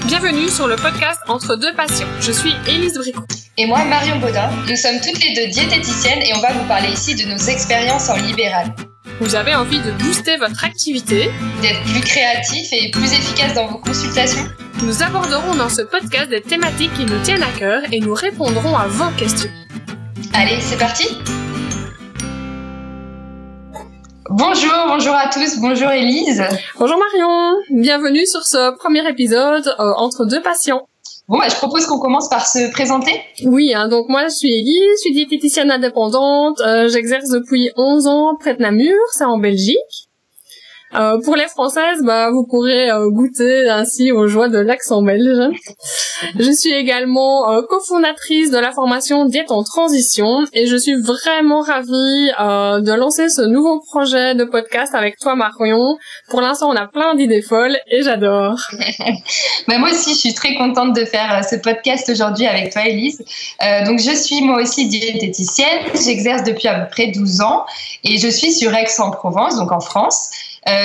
Bienvenue sur le podcast Entre deux passions. Je suis Élise Bricot. Et moi, Marion Baudin. Nous sommes toutes les deux diététiciennes et on va vous parler ici de nos expériences en libéral. Vous avez envie de booster votre activité, d'être plus créatif et plus efficace dans vos consultations? Nous aborderons dans ce podcast des thématiques qui nous tiennent à cœur et nous répondrons à vos questions. Allez, c'est parti! Bonjour à tous, bonjour Élise. Bonjour Marion, bienvenue sur ce premier épisode Entre deux patients. Bon, je propose qu'on commence par se présenter. Oui, donc moi je suis Élise, je suis diététicienne indépendante, j'exerce depuis 11 ans près de Namur, c'est en Belgique. Pour les Françaises, vous pourrez goûter ainsi aux joies de l'accent belge. Je suis également cofondatrice de la formation Diète en transition et je suis vraiment ravie de lancer ce nouveau projet de podcast avec toi Marion. Pour l'instant, on a plein d'idées folles et j'adore. Moi aussi, je suis très contente de faire ce podcast aujourd'hui avec toi Élise. Donc je suis moi aussi diététicienne, j'exerce depuis à peu près 12 ans et je suis sur Aix-en-Provence, donc en France.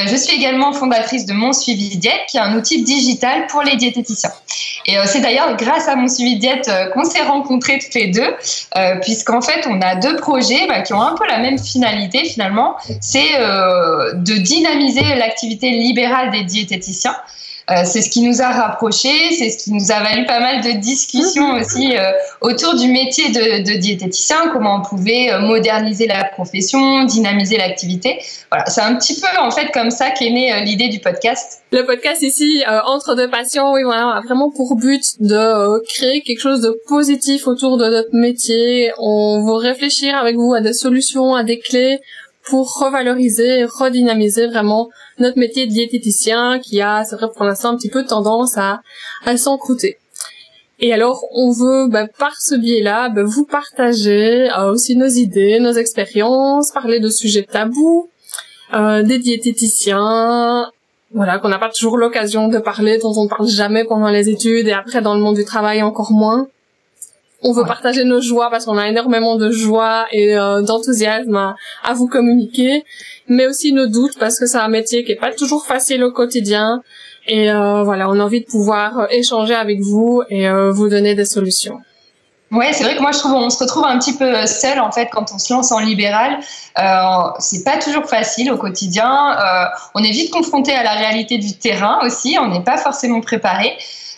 Je suis également fondatrice de Mon Suivi Diète, qui est un outil digital pour les diététiciens. Et c'est d'ailleurs grâce à Mon Suivi Diète qu'on s'est rencontrés toutes les deux, puisqu'en fait, on a deux projets qui ont un peu la même finalité finalement, c'est de dynamiser l'activité libérale des diététiciens. C'est ce qui nous a rapprochés, c'est ce qui nous a valu pas mal de discussions aussi autour du métier de diététicien, comment on pouvait moderniser la profession, dynamiser l'activité. Voilà, c'est un petit peu en fait comme ça qu'est née l'idée du podcast. Le podcast ici, Entre deux patients, oui, voilà, a vraiment pour but de créer quelque chose de positif autour de notre métier. On va réfléchir avec vous à des solutions, à des clés pour revaloriser, redynamiser vraiment notre métier de diététicien qui a, c'est vrai pour l'instant, un petit peu tendance à s'encrouter. Et alors, on veut, par ce biais-là, vous partager aussi nos idées, nos expériences, parler de sujets tabous, des diététiciens, voilà, qu'on n'a pas toujours l'occasion de parler, dont on ne parle jamais pendant les études et après dans le monde du travail encore moins. On veut partager nos joies parce qu'on a énormément de joie et d'enthousiasme à vous communiquer, mais aussi nos doutes parce que c'est un métier qui est pas toujours facile au quotidien. Et voilà, on a envie de pouvoir échanger avec vous et vous donner des solutions. Ouais, c'est vrai que moi je trouve on se retrouve un petit peu seul en fait quand on se lance en libéral. C'est pas toujours facile au quotidien. On est vite confronté à la réalité du terrain aussi. On n'est pas forcément préparé.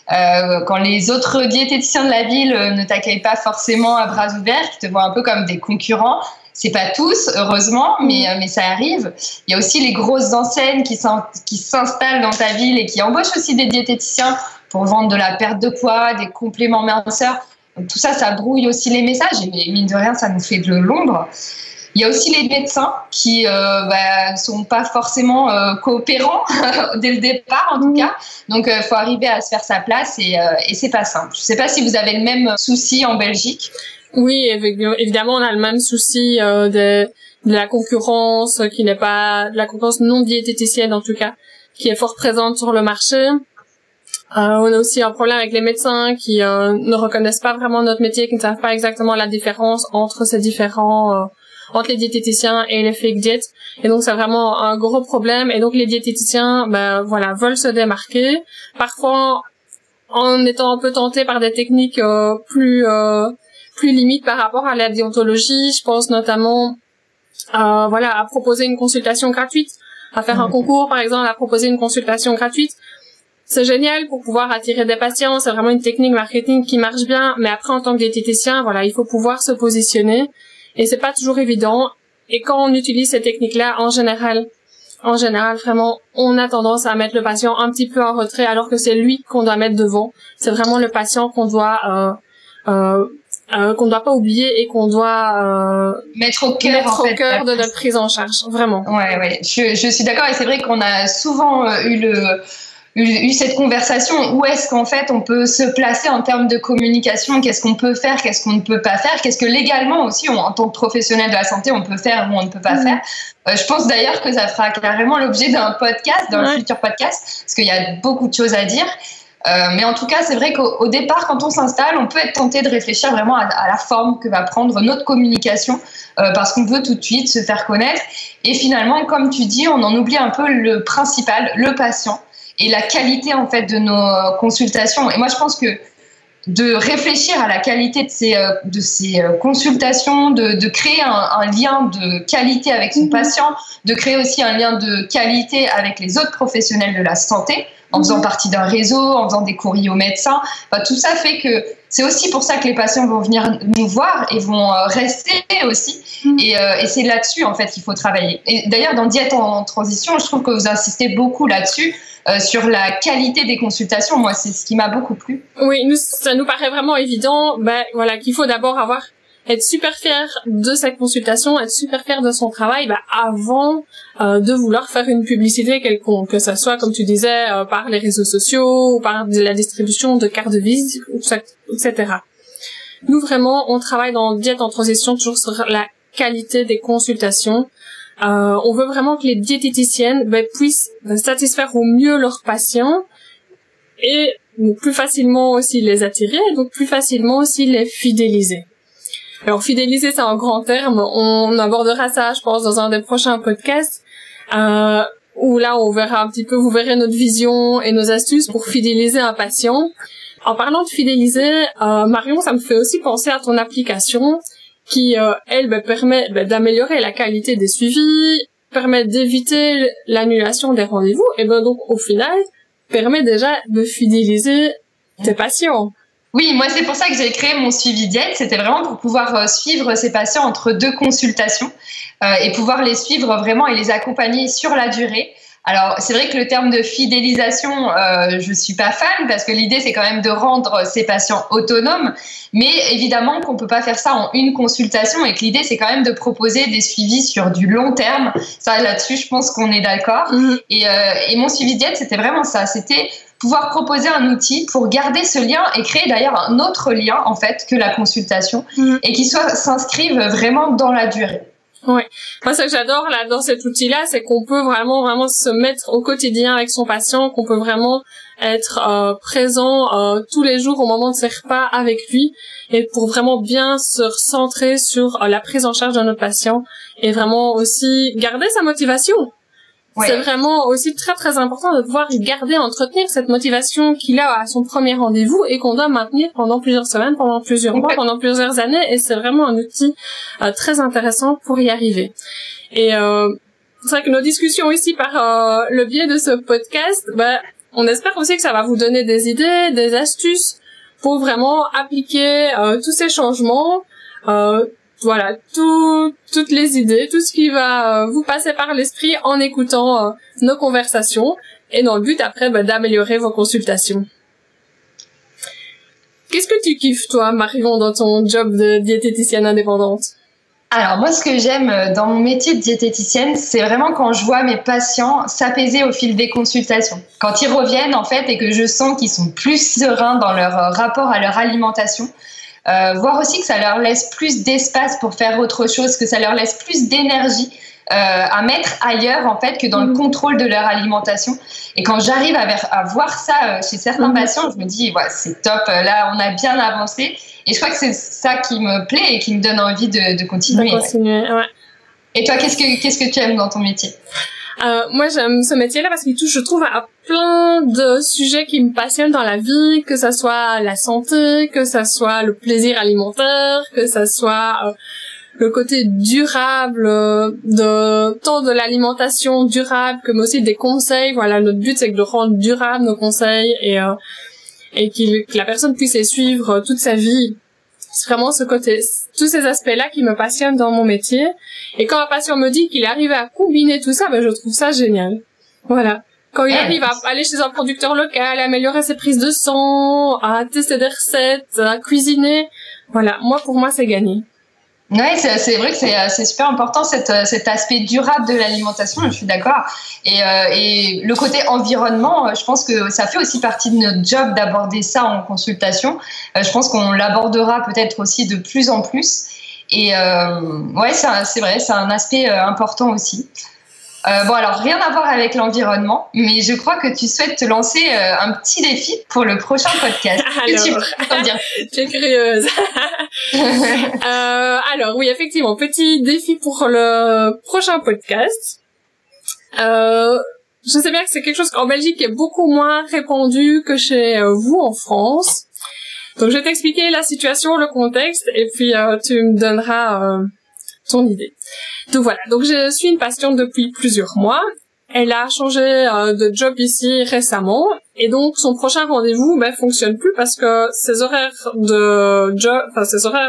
Quand les autres diététiciens de la ville ne t'accueillent pas forcément à bras ouverts, qui te voient un peu comme des concurrents. C'est pas tous, heureusement, mais ça arrive. Il y a aussi les grosses enseignes qui s'installent dans ta ville et qui embauchent aussi des diététiciens pour vendre de la perte de poids, des compléments minceurs. Donc, tout ça, ça brouille aussi les messages et mine de rien, ça nous fait de l'ombre. Il y a aussi les médecins qui sont pas forcément coopérants dès le départ en tout cas. Donc faut arriver à se faire sa place et c'est pas simple. Je sais pas si vous avez le même souci en Belgique. Oui, évidemment, on a le même souci de la concurrence qui n'est pas de la concurrence non diététicienne en tout cas, qui est fort présente sur le marché. On a aussi un problème avec les médecins qui ne reconnaissent pas vraiment notre métier, qui ne savent pas exactement la différence entre ces différents entre les diététiciens et les fake diètes. Et donc c'est vraiment un gros problème. Et donc les diététiciens, veulent se démarquer. Parfois, en étant un peu tentés par des techniques plus limites par rapport à la déontologie. Je pense notamment, à proposer une consultation gratuite, à faire un concours par exemple, à proposer une consultation gratuite. C'est génial pour pouvoir attirer des patients. C'est vraiment une technique marketing qui marche bien. Mais après, en tant que diététicien, il faut pouvoir se positionner. Et c'est pas toujours évident. Et quand on utilise ces techniques-là, en général, vraiment, on a tendance à mettre le patient un petit peu en retrait, alors que c'est lui qu'on doit mettre devant. C'est vraiment le patient qu'on doit pas oublier et qu'on doit mettre au cœur de notre prise en charge. Vraiment. Ouais. Je suis d'accord et c'est vrai qu'on a souvent eu cette conversation. Où est-ce qu'en fait on peut se placer en termes de communication? Qu'est-ce qu'on peut faire? Qu'est-ce qu'on ne peut pas faire? Qu'est-ce que légalement aussi, en tant que professionnel de la santé, on peut faire ou on ne peut pas faire? Je pense d'ailleurs que ça fera carrément l'objet d'un podcast, d'un futur podcast, parce qu'il y a beaucoup de choses à dire. Mais en tout cas, c'est vrai qu'au départ, quand on s'installe, on peut être tenté de réfléchir vraiment à la forme que va prendre notre communication, parce qu'on veut tout de suite se faire connaître. Et finalement, comme tu dis, on en oublie un peu le principal, le patient. et la qualité en fait de nos consultations. Et moi, je pense que de réfléchir à la qualité de ces consultations, de créer un lien de qualité avec son patient, de créer aussi un lien de qualité avec les autres professionnels de la santé, en faisant partie d'un réseau, en faisant des courriers aux médecins. Enfin, tout ça fait que c'est aussi pour ça que les patients vont venir nous voir et vont rester aussi. Et c'est là-dessus, en fait, qu'il faut travailler. Et d'ailleurs, dans Diète en transition, je trouve que vous insistez beaucoup là-dessus, sur la qualité des consultations. Moi, c'est ce qui m'a beaucoup plu. Oui, ça nous paraît vraiment évident, voilà, qu'il faut d'abord être super fier de sa consultation, être super fier de son travail, avant de vouloir faire une publicité quelconque, que ça soit, comme tu disais, par les réseaux sociaux ou par la distribution de cartes de visite, etc. Nous, vraiment, on travaille dans Diète en transition toujours sur la qualité des consultations. On veut vraiment que les diététiciennes puissent satisfaire au mieux leurs patients et plus facilement aussi les attirer, et donc plus facilement aussi les fidéliser. Alors fidéliser, c'est un grand terme, on abordera ça, je pense, dans un des prochains podcasts, où là on verra un petit peu, vous verrez notre vision et nos astuces pour fidéliser un patient. En parlant de fidéliser, Marion, ça me fait aussi penser à ton application qui, elle, permet d'améliorer la qualité des suivis, permet d'éviter l'annulation des rendez-vous, et donc au final, permet déjà de fidéliser tes patients. Oui, moi c'est pour ça que j'ai créé mon suivi diète, c'était vraiment pour pouvoir suivre ces patients entre 2 consultations et pouvoir les suivre vraiment et les accompagner sur la durée. Alors, c'est vrai que le terme de fidélisation, je suis pas fan parce que l'idée, c'est quand même de rendre ces patients autonomes. Mais évidemment qu'on peut pas faire ça en une consultation et que l'idée, c'est quand même de proposer des suivis sur du long terme. Ça, là-dessus, je pense qu'on est d'accord. Et mon suivi diète, c'était vraiment ça. C'était pouvoir proposer un outil pour garder ce lien et créer d'ailleurs un autre lien, en fait, que la consultation et qui s'inscrive vraiment dans la durée. Oui. Moi, ce que j'adore là dans cet outil-là, c'est qu'on peut vraiment se mettre au quotidien avec son patient, qu'on peut vraiment être présent tous les jours au moment de ses repas avec lui, et pour vraiment bien se recentrer sur la prise en charge de notre patient et vraiment aussi garder sa motivation. Ouais. C'est vraiment aussi très très important de pouvoir entretenir cette motivation qu'il a à son premier rendez-vous et qu'on doit maintenir pendant plusieurs semaines, pendant plusieurs mois, pendant plusieurs années, et c'est vraiment un outil très intéressant pour y arriver. Et c'est vrai que nos discussions ici par le biais de ce podcast, on espère aussi que ça va vous donner des idées, des astuces pour vraiment appliquer tous ces changements. Voilà, toutes les idées, tout ce qui va vous passer par l'esprit en écoutant nos conversations et dans le but après d'améliorer vos consultations. Qu'est-ce que tu kiffes toi, Marion, dans ton job de diététicienne indépendante? Alors moi, ce que j'aime dans mon métier de diététicienne, c'est vraiment quand je vois mes patients s'apaiser au fil des consultations. Quand ils reviennent en fait et que je sens qu'ils sont plus sereins dans leur rapport à leur alimentation. Voir aussi que ça leur laisse plus d'espace pour faire autre chose, que ça leur laisse plus d'énergie à mettre ailleurs en fait que dans le contrôle de leur alimentation. Et quand j'arrive à voir ça chez certains patients, je me dis ouais, c'est top, là on a bien avancé. Et je crois que c'est ça qui me plaît et qui me donne envie de continuer. Ouais. Et toi, qu'est-ce que tu aimes dans ton métier? Moi, j'aime ce métier-là parce qu'il touche, je trouve, à plein de sujets qui me passionnent dans la vie, que ça soit la santé, que ça soit le plaisir alimentaire, que ça soit le côté durable tant de l'alimentation durable que mais aussi des conseils. Voilà, notre but c'est de rendre durable nos conseils et que la personne puisse les suivre toute sa vie. C'est vraiment ce côté, tous ces aspects-là qui me passionnent dans mon métier. Et quand un patient me dit qu'il arrive à combiner tout ça, je trouve ça génial. Voilà. Quand il arrive à aller chez un producteur local, à améliorer ses prises de sang, à tester des recettes, à cuisiner, voilà. Pour moi, c'est gagné. Ouais, c'est vrai que c'est super important cet aspect durable de l'alimentation, je suis d'accord. Et le côté environnement, je pense que ça fait aussi partie de notre job d'aborder ça en consultation. Je pense qu'on l'abordera peut-être aussi de plus en plus. Et ouais, c'est vrai, c'est un aspect important aussi. Bon, alors, rien à voir avec l'environnement, mais je crois que tu souhaites te lancer un petit défi pour le prochain podcast. Alors, tu peux dire. Tu es curieuse. Alors, oui, effectivement, petit défi pour le prochain podcast. je sais bien que c'est quelque chose qu'en Belgique est beaucoup moins répandu que chez vous en France. Donc, je vais t'expliquer la situation, le contexte, et puis tu me donneras ton idée. Donc voilà, donc je suis une patiente depuis plusieurs mois. Elle a changé de job ici récemment, et donc son prochain rendez-vous fonctionne plus parce que ses horaires de job,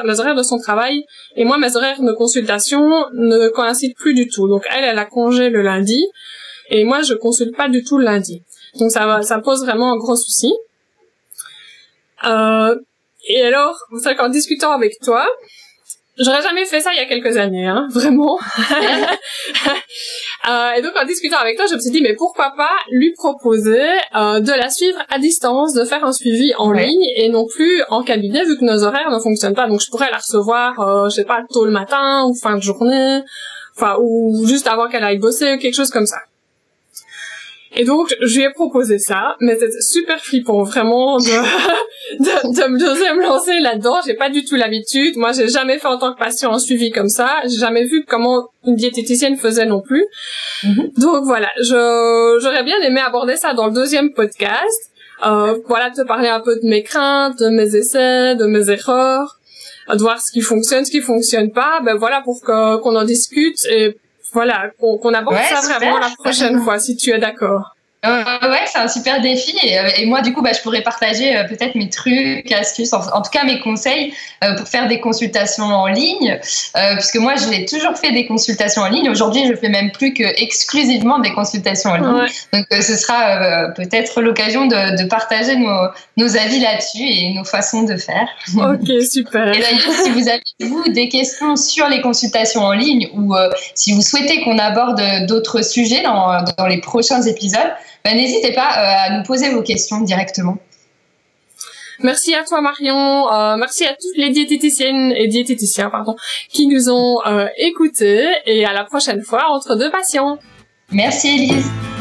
les horaires de son travail, et moi mes horaires de consultation ne coïncident plus du tout. Donc elle a congé le lundi, et moi je consulte pas du tout le lundi. Donc ça pose vraiment un gros souci. Et alors, c'est vrai qu'en discutant avec toi, j'aurais jamais fait ça il y a quelques années, hein, vraiment. Et donc, en discutant avec toi, je me suis dit, mais pourquoi pas lui proposer de la suivre à distance, de faire un suivi en ligne et non plus en cabinet, vu que nos horaires ne fonctionnent pas. Donc, je pourrais la recevoir, je sais pas, tôt le matin ou fin de journée, ou juste avant qu'elle aille bosser, quelque chose comme ça. Et donc, je lui ai proposé ça, mais c'était super flippant, vraiment, d'oser me lancer là-dedans. J'ai pas du tout l'habitude. Moi, j'ai jamais fait en tant que patient un suivi comme ça. J'ai jamais vu comment une diététicienne faisait non plus. Donc voilà, j'aurais bien aimé aborder ça dans le deuxième podcast. Voilà, te parler un peu de mes craintes, de mes essais, de mes erreurs, de voir ce qui fonctionne pas. Voilà, pour qu'on en discute et voilà, qu'on aborde ça vraiment la prochaine fois, si tu es d'accord. Ouais, c'est un super défi et moi du coup je pourrais partager peut-être mes trucs, astuces, en tout cas mes conseils pour faire des consultations en ligne, puisque moi j'ai toujours fait des consultations en ligne. Aujourd'hui je fais même plus que exclusivement des consultations en ligne. Donc ce sera peut-être l'occasion de partager nos avis là-dessus et nos façons de faire. Ok, super. Et d'ailleurs, si vous avez des questions sur les consultations en ligne ou si vous souhaitez qu'on aborde d'autres sujets dans les prochains épisodes, n'hésitez pas à nous poser vos questions directement. Merci à toi Marion, merci à toutes les diététiciennes et diététiciens qui nous ont écoutés et à la prochaine fois entre deux patients. Merci Elise.